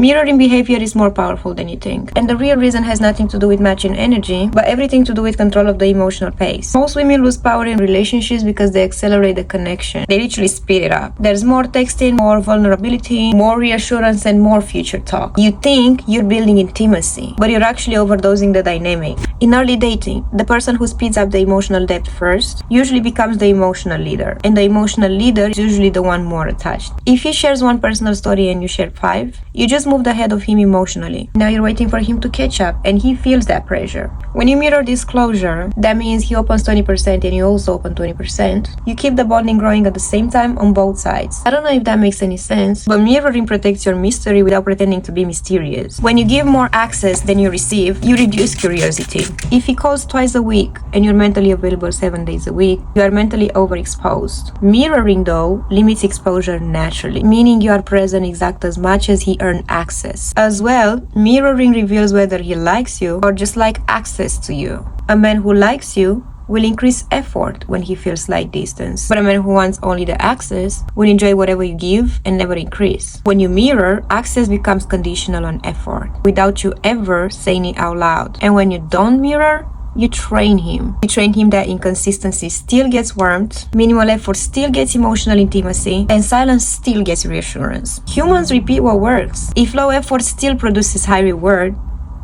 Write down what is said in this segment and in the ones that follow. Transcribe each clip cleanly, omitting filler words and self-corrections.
Mirroring behavior is more powerful than you think. And the real reason has nothing to do with matching energy, but everything to do with control of the emotional pace. Most women lose power in relationships because they accelerate the connection. They literally speed it up. There's more texting, more vulnerability, more reassurance, and more future talk. You think you're building intimacy, but you're actually overdosing the dynamic. In early dating, the person who speeds up the emotional depth first usually becomes the emotional leader, and the emotional leader is usually the one more attached. If he shares one personal story and you share 5, you just moved ahead of him emotionally. Now you're waiting for him to catch up, and he feels that pressure. When you mirror disclosure, that means he opens 20% and you also open 20%. You keep the bonding growing at the same time on both sides. I don't know if that makes any sense, but mirroring protects your mystery without pretending to be mysterious. When you give more access than you receive, you reduce curiosity. If he calls twice a week and you're mentally available 7 days a week, you are mentally overexposed. Mirroring, though, limits exposure naturally, meaning you are present exact as much as he earned access. As well, mirroring reveals whether he likes you or just like access to you. A man who likes you will increase effort when he feels slight distance. But a man who wants only the access will enjoy whatever you give and never increase. When you mirror, access becomes conditional on effort, without you ever saying it out loud. And when you don't mirror, you train him. You train him that inconsistency still gets warmth, minimal effort still gets emotional intimacy, and silence still gets reassurance. Humans repeat what works. If low effort still produces high reward,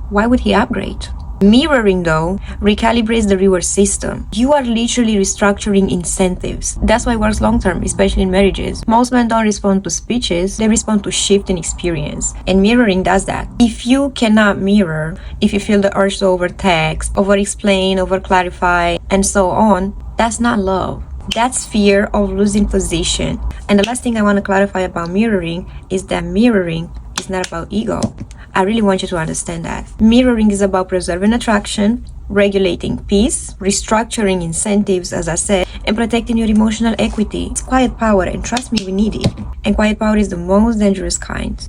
why would he upgrade? Mirroring, though, recalibrates the reward system. You are literally restructuring incentives. That's why it works long-term, especially in marriages. Most men don't respond to speeches, they respond to shift in experience. And mirroring does that. If you cannot mirror, if you feel the urge to over-text, over-explain, over-clarify, and so on, that's not love. That's fear of losing position. And the last thing I want to clarify about mirroring is that mirroring is not about ego. I really want you to understand that. Mirroring is about preserving attraction, regulating peace, restructuring incentives, as I said, and protecting your emotional equity. It's quiet power, and trust me, we need it. And quiet power is the most dangerous kind.